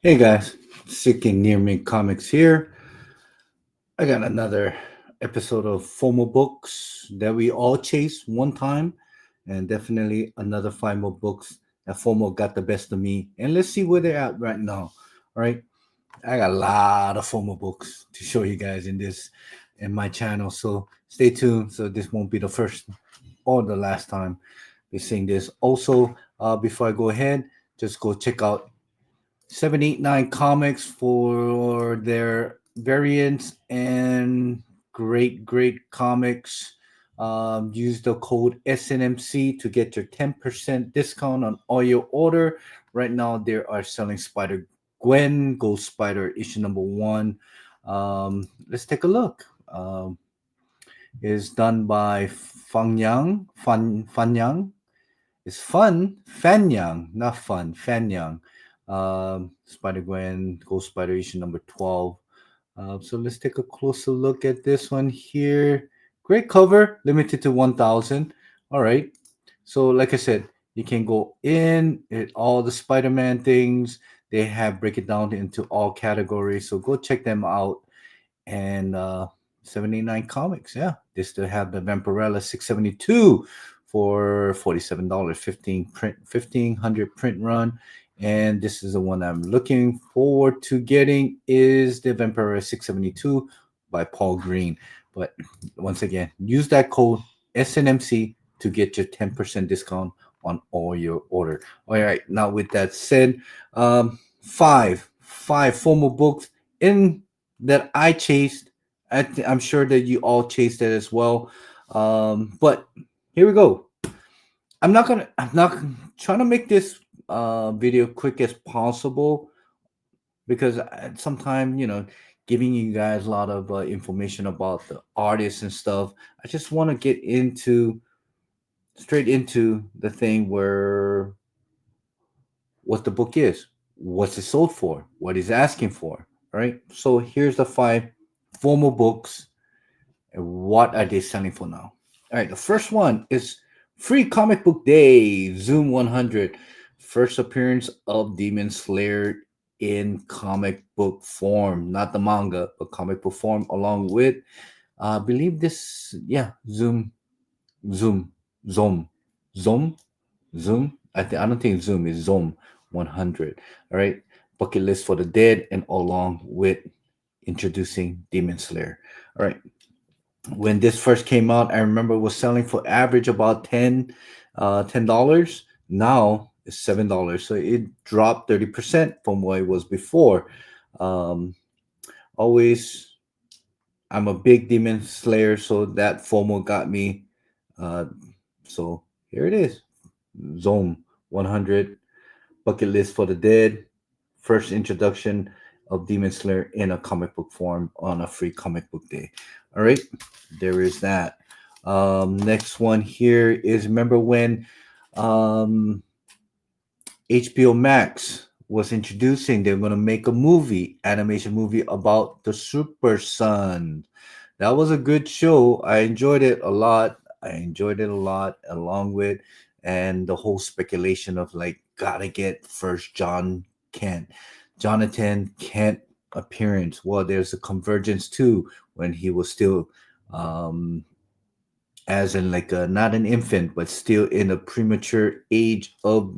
Hey guys, Seeking Near Me Comics here. I got another episode of FOMO books that we all chased one time, and definitely another five more books that FOMO got the best of me. And let's see where they're at right now. All right, I got a lot of FOMO books to show you guys in my channel, so stay tuned. So this won't be the first or the last time we're seeing this. Also, before I go ahead, just go check out 789 Comics for their variants and great comics. Use the code SNMC to get your 10% discount on all your order. Right now, they are selling Spider Gwen, Ghost Spider issue number one. Let's take a look. Is done by Fang Yang, Fan Yang, it's fun, Fan Yang, not fun, Fan Yang. Spider Gwen, Ghost Spider issue number 12. So let's take a closer look at this one here. Great cover, limited to 1,000. All right. So, like I said, you can go in at all the Spider Man things. They have break it down into all categories. So go check them out. And 79 comics, yeah, they still have the Vampirella 672 for $47, 1500 print run. And this is the one I'm looking forward to getting is the Vampirella 672 by Paul Green. But once again, use that code SNMC to get your 10% discount on all your order. All right, now with that said, five formal books in that I chased. I'm sure that you all chased it as well. But here we go. I'm not trying to make this video quick as possible because sometimes giving you guys a lot of information about the artists and stuff. I just want to get into straight into the thing where what the book is, what's it sold for, what he's asking for. All right. So here's the five formal books and what are they selling for now. All right. The first one is Free Comic Book Day, Zoom 100. First appearance of Demon Slayer in comic book form, not the manga, but comic book form, along with, I believe this, yeah, Zoom, Zoom, Zoom, Zoom. I don't think Zoom is Zoom 100. All right, bucket list for the dead, and along with introducing Demon Slayer. All right, when this first came out, I remember it was selling for average about $10. Now it's $7, so it dropped 30% from what it was before. Um, always, I'm a big Demon Slayer, so that FOMO got me. Uh, so here it is. Zone 100, bucket list for the dead, first introduction of Demon Slayer in a comic book form on a free comic book day. All right, there is that. Next one here is remember when um, HBO Max was introducing, they're going to make a movie, animation movie about the Super Son. That was a good show. I enjoyed it a lot. Along with and the whole speculation of like gotta get first Jonathan Kent appearance. Well, there's a convergence too when he was still um as in like not an infant but still in a premature age of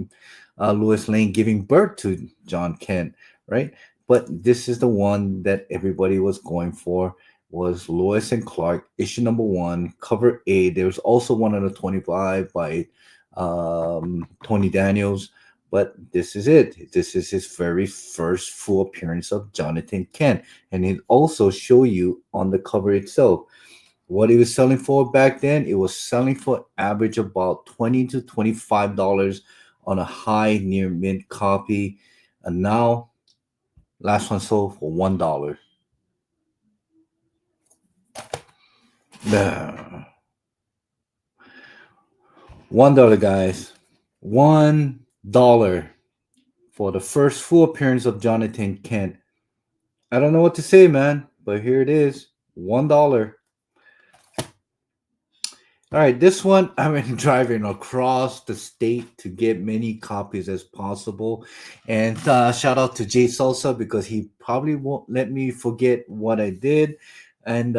Lois Lane giving birth to John Kent, right? But this is the one that everybody was going for was Lois and Clark, issue number one, cover A. There's also one on the 25 by Tony Daniels, but this is it. This is his very first full appearance of Jonathan Kent, and it also show you on the cover itself what it was selling for back then. It was selling for average about $20 to $25 on a high near mint copy, and now last one sold for $1. $1, guys. $1 for the first full appearance of Jonathan Kent. I don't know what to say, man, but here it is. $1. All right, this one I've been driving across the state to get many copies as possible, and shout out to Jay Salsa because he probably won't let me forget what I did, and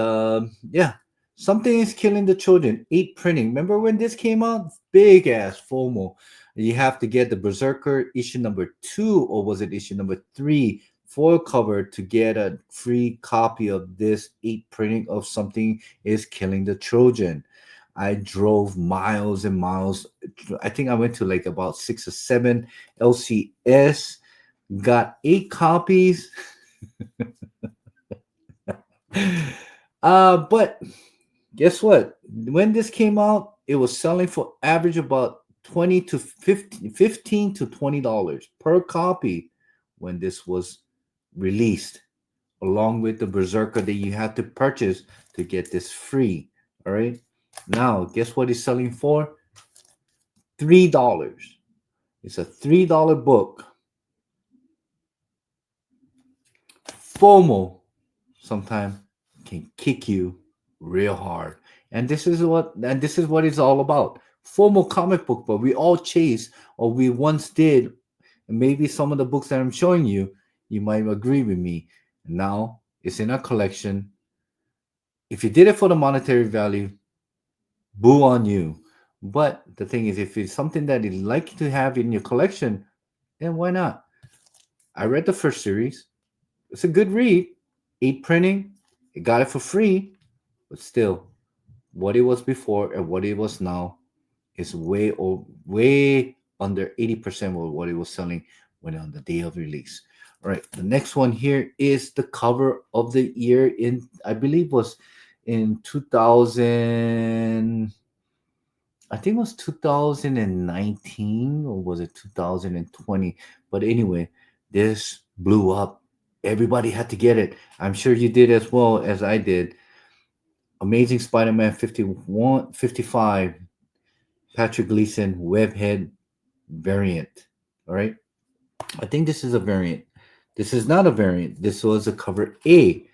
yeah, something is killing the children. 8 printing. Remember when this came out? Big ass FOMO. You have to get the Berserker issue number 2, or was it issue number 3? Foil cover to get a free copy of this 8 printing of something is killing the children. I drove miles and miles. I think I went to like about 6 or 7 LCS, got 8 copies. But guess what? When this came out, it was selling for average about 20 to 50, 15 to $20 per copy when this was released, along with the Berserker that you had to purchase to get this free. All right. Now, guess what it's selling for? $3. It's a $3 book. FOMO sometimes can kick you real hard. And this is what it's all about. FOMO comic book, but we all chase, or we once did, and maybe some of the books that I'm showing you, you might agree with me. Now it's in a collection. If you did it for the monetary value, boo on you. But the thing is, if it's something that you'd like to have in your collection, then why not? I read the first series. It's a good read. 8 printing. You got it for free. But still, what it was before and what it was now is way under 80% of what it was selling when on the day of release. All right. The next one here is the cover of the year in, I believe, was in 2000. I think it was 2019, or was it 2020? But anyway, this blew up. Everybody had to get it. I'm sure you did as well as I did. Amazing Spider-Man 51, 55, Patrick Gleason webhead variant. All right. I think this is a variant. This is not a variant. This was a cover A.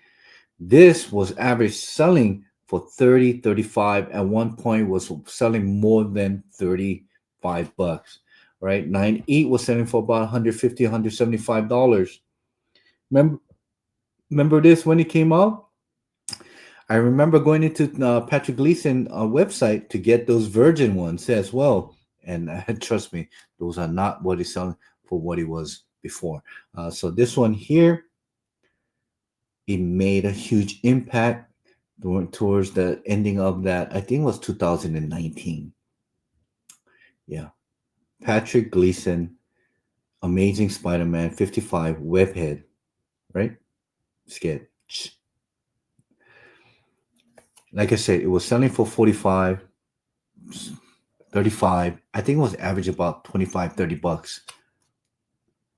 This was average selling for 30, 35. At one point was selling more than 35 bucks. Right? 9.8 was selling for about 150, $175. Remember remember this when it came out? I remember going into Patrick Gleason website to get those virgin ones as well. And trust me, those are not what he's selling for what he was before. So this one here, it made a huge impact towards the ending of that. I think it was 2019. Yeah, Patrick Gleason, Amazing Spider-Man 55 webhead, right? Sketch. Like I said, it was selling for 45, 35. I think it was average about 25, 30 bucks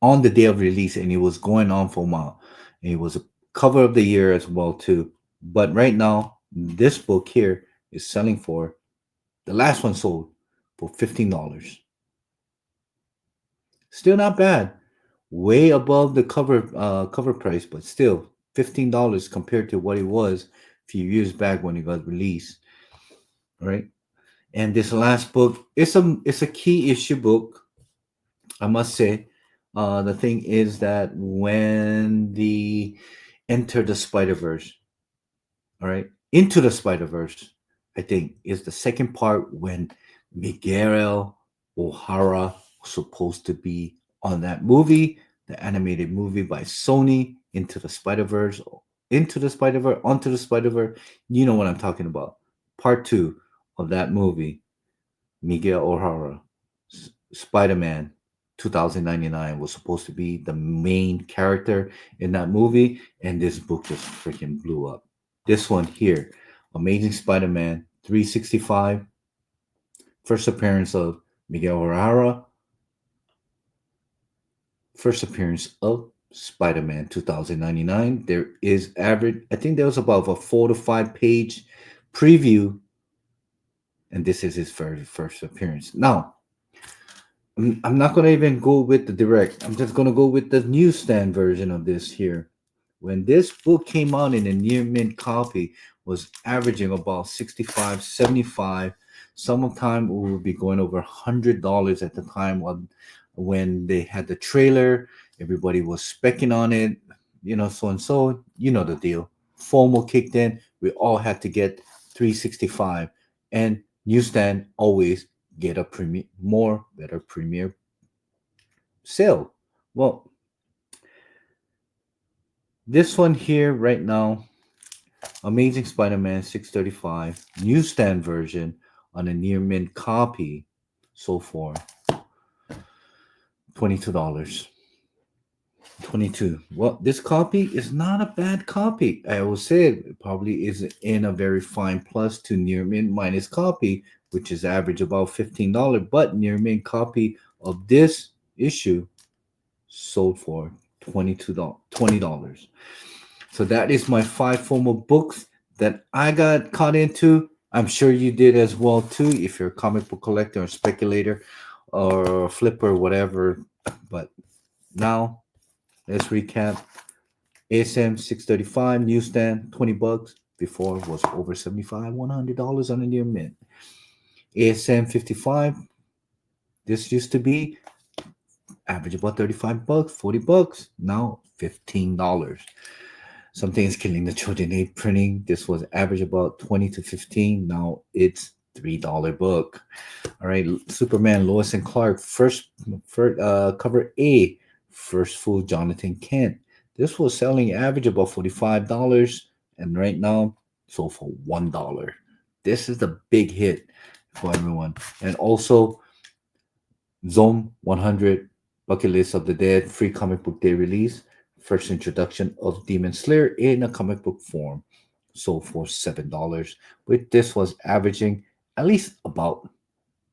on the day of release, and it was going on for a while. And it was a cover of the year as well too. But right now, this book here is selling for, the last one sold for $15. Still not bad. Way above the cover price, but still $15 compared to what it was a few years back when it got released. Right. And this last book, it's a key issue book, I must say. The thing is that when the Enter the Spider Verse, all right, Into the Spider Verse, I think is the second part when Miguel O'Hara was supposed to be on that movie, the animated movie by Sony, Into the Spider Verse, Into the Spider Verse, Onto the Spider Verse. You know what I'm talking about. Part 2 of that movie, Miguel O'Hara, Spider Man 2099 was supposed to be the main character in that movie, and this book just freaking blew up. This one here, Amazing Spider Man 365, first appearance of Miguel O'Hara, first appearance of Spider Man 2099. There is average, I think there was about a 4 to 5 page preview, and this is his very first appearance. Now, I'm not gonna even go with the direct. I'm just gonna go with the newsstand version of this here. When this book came out in a near mint copy, was averaging about 65, 75. Sometime we will be going over $100 at the time when they had the trailer. Everybody was specking on it, so and so. You know the deal. FOMO kicked in. We all had to get 365, and newsstand always get a better premier sale. Well, this one here right now, Amazing Spider-Man 635 newsstand version on a near mint copy, sold for $22. 22. Well, this copy is not a bad copy. I will say it probably is in a very fine plus to near mint minus copy, which is average about $15. But near mint copy of this issue sold for $20. So that is my 5 FOMO books that I got caught into. I'm sure you did as well too, if you're a comic book collector or speculator or flipper, whatever. But now let's recap. ASM 635 newsstand, $20. Before was over 75, $100 on a near mint. ASM 55. This used to be average about $35, $40. Now $15. Something is killing the children aid printing. This was average about 20 to 15. Now it's $3 book. All right, Superman, Lois and Clark, first cover A, first full Jonathan Kent. This was selling average about $45, and right now sold for $1. This is the big hit for everyone. And also Zone 100, Bucket List of the Dead, free comic book day release. First introduction of Demon Slayer in a comic book form, sold for $7. With this was averaging at least about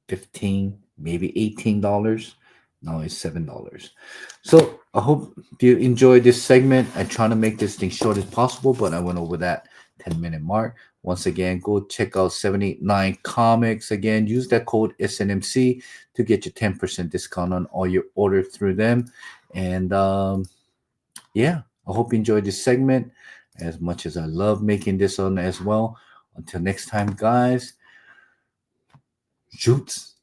15, maybe $18. Now it's $7. So I hope you enjoyed this segment. I try to make this thing short as possible, but I went over that 10-minute mark. Once again, go check out 789 Comics. Again, use that code SNMC to get your 10% discount on all your order through them. And yeah, I hope you enjoyed this segment as much as I love making this one as well. Until next time, guys, shoots.